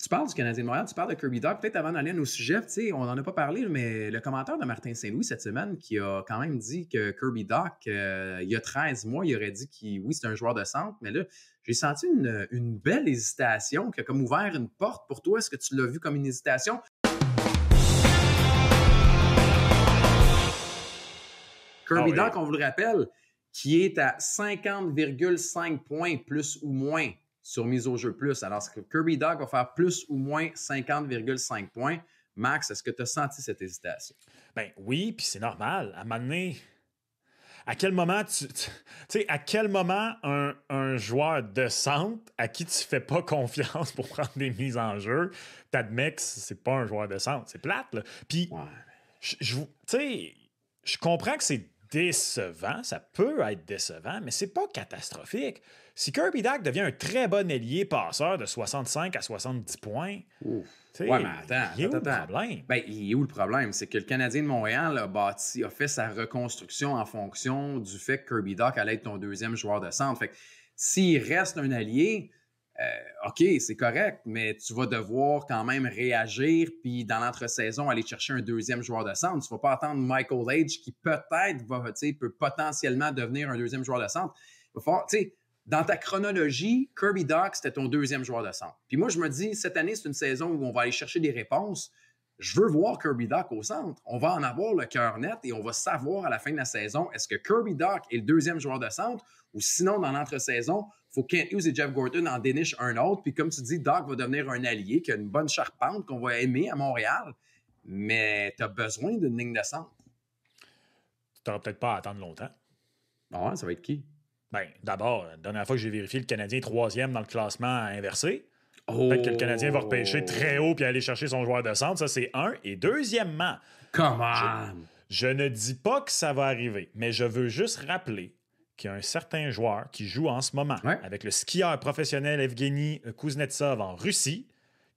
Tu parles du Canadien de Montréal, tu parles de Kirby Dach. Peut-être avant d'aller à nos sujets, tu sais, on n'en a pas parlé, mais le commentaire de Martin Saint-Louis cette semaine qui a quand même dit que Kirby Dach, il y a 13 mois, il aurait dit que oui, c'est un joueur de centre, mais là, j'ai senti une belle hésitation qui a comme ouvert une porte pour toi. Est-ce que tu l'as vu comme une hésitation? Kirby Dach, on vous le rappelle, qui est à 50,5 points plus ou moins sur mise au jeu plus. Alors, Kirby Dach va faire plus ou moins 50,5 points. Max, est-ce que tu as senti cette hésitation? Ben oui, puis c'est normal. À un moment donné, à quel moment tu sais, à quel moment un joueur de centre à qui tu fais pas confiance pour prendre des mises en jeu, t'admets que c'est pas un joueur de centre. C'est plate, là. Puis, tu sais, je comprends que c'est décevant, ça peut être décevant, mais c'est pas catastrophique. Si Kirby Dach devient un très bon ailier passeur de 65 à 70 points, ouais, mais attends, il est où le problème? Ben, il est où le problème? C'est que le Canadien de Montréal a fait sa reconstruction en fonction du fait que Kirby Dach allait être ton deuxième joueur de centre. Fait que s'il reste un allié, OK, c'est correct, mais tu vas devoir quand même réagir puis dans l'entre-saison aller chercher un deuxième joueur de centre. Tu ne vas pas attendre Michael Age qui peut-être peut potentiellement devenir un deuxième joueur de centre. Il va falloir, tu sais, dans ta chronologie, Kirby Dach, c'était ton deuxième joueur de centre. Puis moi, je me dis, cette année, c'est une saison où on va aller chercher des réponses. Je veux voir Kirby Dach au centre. On va en avoir le cœur net et on va savoir à la fin de la saison, est-ce que Kirby Dach est le deuxième joueur de centre ou sinon, dans l'entre-saison, il faut que Kent Hughes et Jeff Gorton en dénichent un autre. Puis comme tu dis, Dach va devenir un allié qui a une bonne charpente qu'on va aimer à Montréal. Mais tu as besoin d'une ligne de centre. Tu n'auras peut-être pas à attendre longtemps. Ah ouais, ça va être qui? Bien, d'abord, la dernière fois que j'ai vérifié, le Canadien est 3e dans le classement inversé. Peut-être que le Canadien va repêcher très haut puis aller chercher son joueur de centre. Ça, c'est un. Et deuxièmement, come on! Je ne dis pas que ça va arriver, mais je veux juste rappeler qu'il y a un certain joueur qui joue en ce moment avec le skieur professionnel Evgeny Kuznetsov en Russie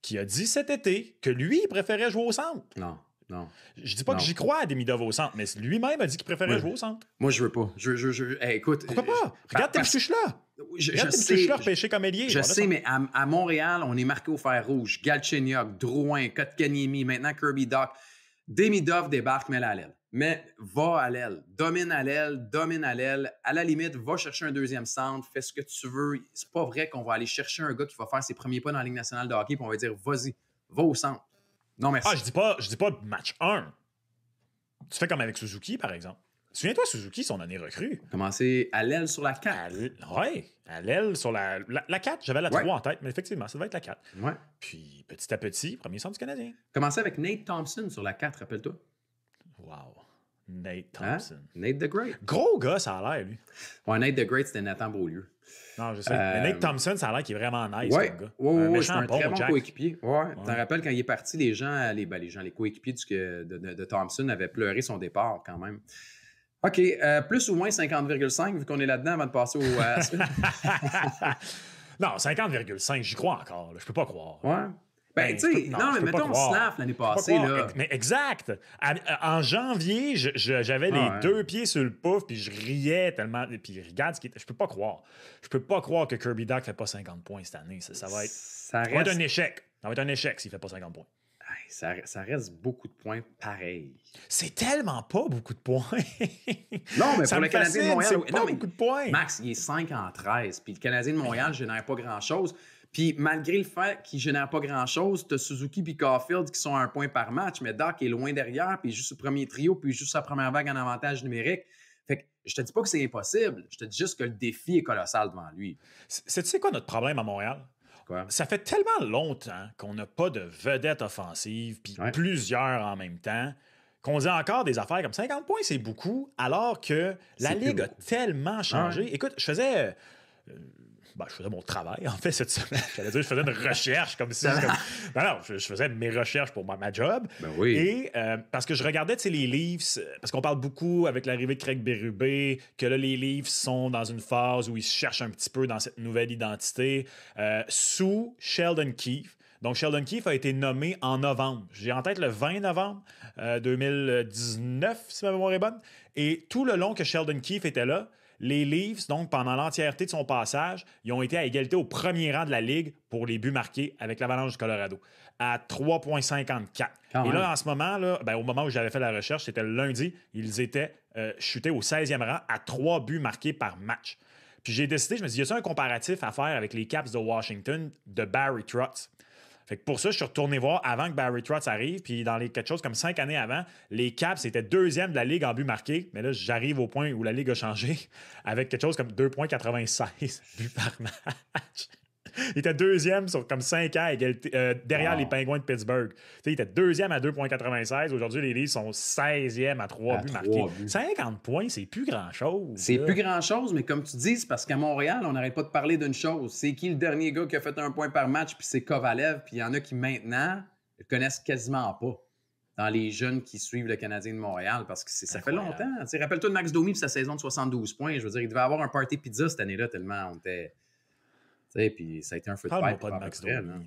qui a dit cet été que lui, il préférait jouer au centre. Non. Je dis pas que j'y crois à Demidov au centre, mais lui-même a dit qu'il préférait jouer au centre. Moi, je veux pas. Hey, écoute. Pourquoi pas? Regarde tes petouches-là. Regarde tes petouches-là repêchées comme ailier. Je sais, mais à Montréal, on est marqué au fer rouge. Galchenyuk, Drouin, Kotkaniemi, maintenant Kirby Dach. Demidov débarque, mais à l'aile. Mais va à l'aile. Domine à l'aile. À la limite, va chercher un deuxième centre. Fais ce que tu veux. C'est pas vrai qu'on va aller chercher un gars qui va faire ses premiers pas dans la Ligue nationale de hockey et on va dire, vas-y, va au centre. Non, merci. Je dis pas match 1. Tu fais comme avec Suzuki, par exemple. Souviens-toi, Suzuki, son année recrue. Commencer à l'aile sur la 4. Oui, à l'aile sur la 4. J'avais la 3 en tête, mais effectivement, ça devait être la 4. Ouais. Puis, petit à petit, premier centre du Canadien. Commencer avec Nate Thompson sur la 4, rappelle-toi. Wow. Nate Thompson. Hein? Nate the Great. Gros gars, ça a l'air, lui. Ouais, Nate the Great, c'était Nathan Beaulieu. Non, je sais. Mais Nate Thompson, ça a l'air qu'il est vraiment nice, ouais, comme gars. Ouais, c'est un très bon coéquipier. Ouais. Tu t'en rappelles, quand il est parti, les coéquipiers de Thompson avaient pleuré son départ quand même. OK, plus ou moins 50,5 vu qu'on est là-dedans avant de passer au Non, 50,5, j'y crois encore. Là. Je peux pas croire. Ouais. Ben, tu sais, non, mais mettons Slav l'année passée. Là. Mais exact. En janvier, j'avais les deux pieds sur le pouf, puis je riais tellement. Puis regarde ce qui était. Je peux pas croire. Je peux pas croire que Kirby Dach fait pas 50 points cette année. Ça va être un échec. Ça va être un échec s'il fait pas 50 points. Ça reste beaucoup de points pareils. C'est tellement pas beaucoup de points. Non, mais pour le Canadien de Montréal, c'est pas beaucoup de points. Max, il est 5 en 13. Puis le Canadien de Montréal ne génère pas grand-chose. Puis malgré le fait qu'il ne génère pas grand-chose, tu as Suzuki et Caulfield qui sont à un point par match, mais Dach est loin derrière, puis il joue sur le premier trio, puis il joue sa première vague en avantage numérique. Fait que je te dis pas que c'est impossible. Je te dis juste que le défi est colossal devant lui. C'est quoi notre problème à Montréal? Quoi? Ça fait tellement longtemps qu'on n'a pas de vedette offensive, puis plusieurs en même temps, qu'on dit encore des affaires comme 50 points, c'est beaucoup, alors que la Ligue a tellement changé. Écoute, je faisais mon travail, en fait, cette semaine. J'allais dire, je faisais une recherche, comme si... Non, je faisais mes recherches pour ma job. Ben oui. Et parce que je regardais, tu sais, les Leafs, parce qu'on parle beaucoup avec l'arrivée de Craig Berube, que là, les Leafs sont dans une phase où ils se cherchent un petit peu dans cette nouvelle identité, sous Sheldon Keefe. Donc, Sheldon Keefe a été nommé en novembre. J'ai en tête le 20 novembre 2019, si ma mémoire est bonne. Et tout le long que Sheldon Keefe était là, Les Leafs, donc, pendant l'entièreté de son passage, ils ont été à égalité au premier rang de la Ligue pour les buts marqués avec l'Avalanche du Colorado, à 3,54. Et là, en ce moment, là, au moment où j'avais fait la recherche, c'était le lundi, ils étaient chutés au 16e rang à 3 buts marqués par match. Puis j'ai décidé, je me suis dit, y a-t-il un comparatif à faire avec les Caps de Washington de Barry Trotz? Fait que pour ça, je suis retourné voir avant que Barry Trotz arrive. Puis dans quelque chose comme 5 années avant, les Caps étaient deuxième de la Ligue en but marqué. Mais là, j'arrive au point où la Ligue a changé avec quelque chose comme 2,96 buts par match. Il était deuxième sur comme 5 ans derrière les Penguins de Pittsburgh. Il était deuxième à 2,96. Aujourd'hui, les Leafs sont 16e à 3 buts marqués. 50 points, c'est plus grand-chose. C'est plus grand-chose, mais comme tu dis, c'est parce qu'à Montréal, on n'arrête pas de parler d'une chose. C'est qui le dernier gars qui a fait un point par match, puis c'est Kovalev. Puis il y en a qui, maintenant, le connaissent quasiment pas dans les jeunes qui suivent le Canadien de Montréal, parce que ça fait longtemps. Rappelle-toi de Max Domi et sa saison de 72 points. Je veux dire, il devait avoir un party pizza cette année-là, tellement on était... Puis ça a été un feu de Parle-moi fête. pas de Max Domi.